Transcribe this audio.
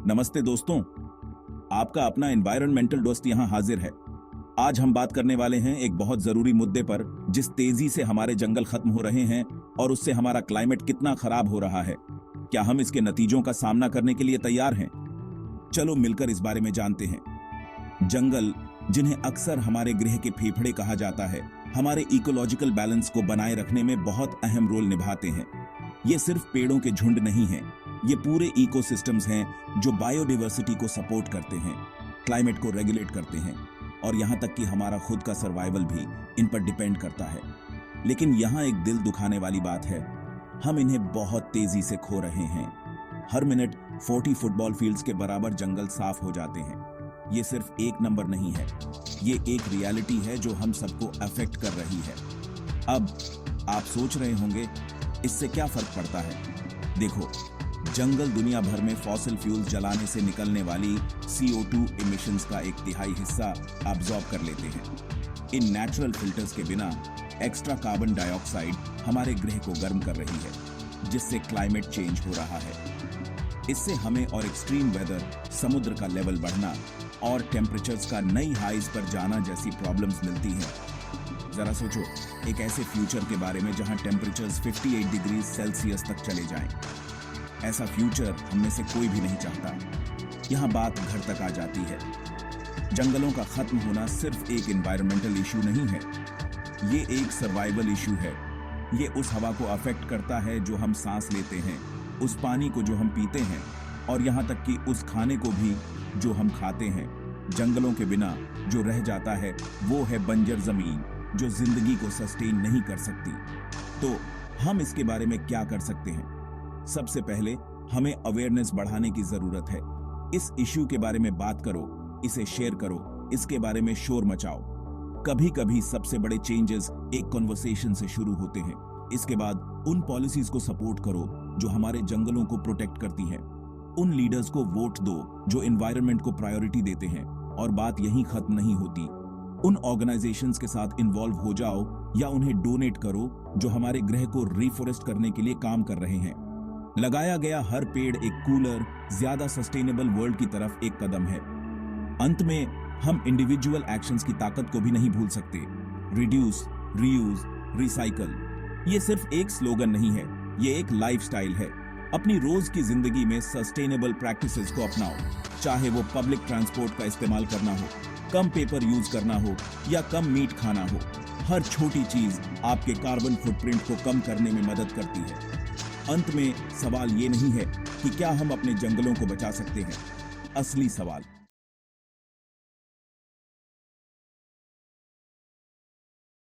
नमस्ते दोस्तों, आपका अपना एनवायरमेंटल दोस्त यहाँ हाजिर है। आज हम बात करने वाले हैं एक बहुत जरूरी मुद्दे पर, जिस तेजी से हमारे जंगल खत्म हो रहे हैं और उससे हमारा क्लाइमेट कितना खराब हो रहा है। क्या हम इसके नतीजों का सामना करने के लिए तैयार हैं? चलो मिलकर इस बारे में जानते हैं। जंगल, जिन्हें अक्सर हमारे गृह के फेफड़े कहा जाता है, हमारे इकोलॉजिकल बैलेंस को बनाए रखने में बहुत अहम रोल निभाते हैं। ये सिर्फ पेड़ों के झुंड नहीं हैं, ये पूरे इकोसिस्टम्स हैं जो बायोडाइवर्सिटी को सपोर्ट करते हैं, क्लाइमेट को रेगुलेट करते हैं और यहाँ तक कि हमारा खुद का सर्वाइवल भी इन पर डिपेंड करता है। लेकिन यहाँ एक दिल दुखाने वाली बात है, हम इन्हें बहुत तेजी से खो रहे हैं। हर मिनट 40 फुटबॉल फील्ड्स के बराबर जंगल साफ हो जाते हैं। ये सिर्फ एक नंबर नहीं है, ये एक रियलिटी है जो हम सबको अफेक्ट कर रही है। अब आप सोच रहे होंगे, इससे क्या फर्क पड़ता है? देखो, जंगल दुनिया भर में फॉसिल फ्यूल्स जलाने से निकलने वाली CO2 इमिशंस का 1/3 हिस्सा अब्सॉर्ब कर लेते हैं। इन नेचुरल फिल्टर्स के बिना एक्स्ट्रा कार्बन डाइऑक्साइड हमारे ग्रह को गर्म कर रही है, जिससे क्लाइमेट चेंज हो रहा है। इससे हमें और एक्सट्रीम वेदर, समुद्र का लेवल बढ़ना और टेम्परेचर्स का नई हाइज पर जाना जैसी प्रॉब्लम्स मिलती हैं। जरा सोचो, एक ऐसे फ्यूचर के बारे में जहां टेम्परेचर्स 58 डिग्री सेल्सियस तक चले जाएं। ऐसा फ्यूचर हम में से कोई भी नहीं चाहता। यहाँ बात घर तक आ जाती है। जंगलों का खत्म होना सिर्फ एक एनवायरमेंटल इशू नहीं है, ये एक सर्वाइवल इशू है। ये उस हवा को अफेक्ट करता है जो हम सांस लेते हैं, उस पानी को जो हम पीते हैं और यहाँ तक कि उस खाने को भी जो हम खाते हैं। जंगलों के बिना जो रह जाता है वो है बंजर जमीन, जो जिंदगी को सस्टेन नहीं कर सकती। तो हम इसके बारे में क्या कर सकते हैं? सबसे पहले हमें अवेयरनेस बढ़ाने की जरूरत है। इस इश्यू के बारे में बात करो, इसे शेयर करो, इसके बारे में शोर मचाओ। कभी कभी सबसे बड़े चेंजेस एक कन्वर्सेशन से शुरू होते हैं। इसके बाद उन पॉलिसीज को सपोर्ट करो जो हमारे जंगलों को प्रोटेक्ट करती हैं। उन लीडर्स को वोट दो जो एनवायरनमेंट को प्रायोरिटी देते हैं। और बात यहीं खत्म नहीं होती। उन ऑर्गेनाइजेशंस के साथ इन्वॉल्व हो जाओ या उन्हें डोनेट करो जो हमारे ग्रह को रिफॉरेस्ट करने के लिए काम कर रहे हैं। लगाया गया हर पेड़ एक कूलर, ज्यादा सस्टेनेबल वर्ल्ड की तरफ एक कदम है। अंत में हम इंडिविजुअल एक्शंस की ताकत को भी नहीं भूल सकते। रिड्यूस, रीयूज, रिसाइकल, ये सिर्फ एक स्लोगन नहीं है, ये एक लाइफस्टाइल है। अपनी रोज की जिंदगी में सस्टेनेबल प्रैक्टिसेस को अपनाओ, चाहे वो पब्लिक ट्रांसपोर्ट का इस्तेमाल करना हो, कम पेपर यूज करना हो या कम मीट खाना हो। हर छोटी चीज आपके कार्बन फुटप्रिंट को कम करने में मदद करती है। अंत में सवाल ये नहीं है कि क्या हम अपने जंगलों को बचा सकते हैं। असली सवाल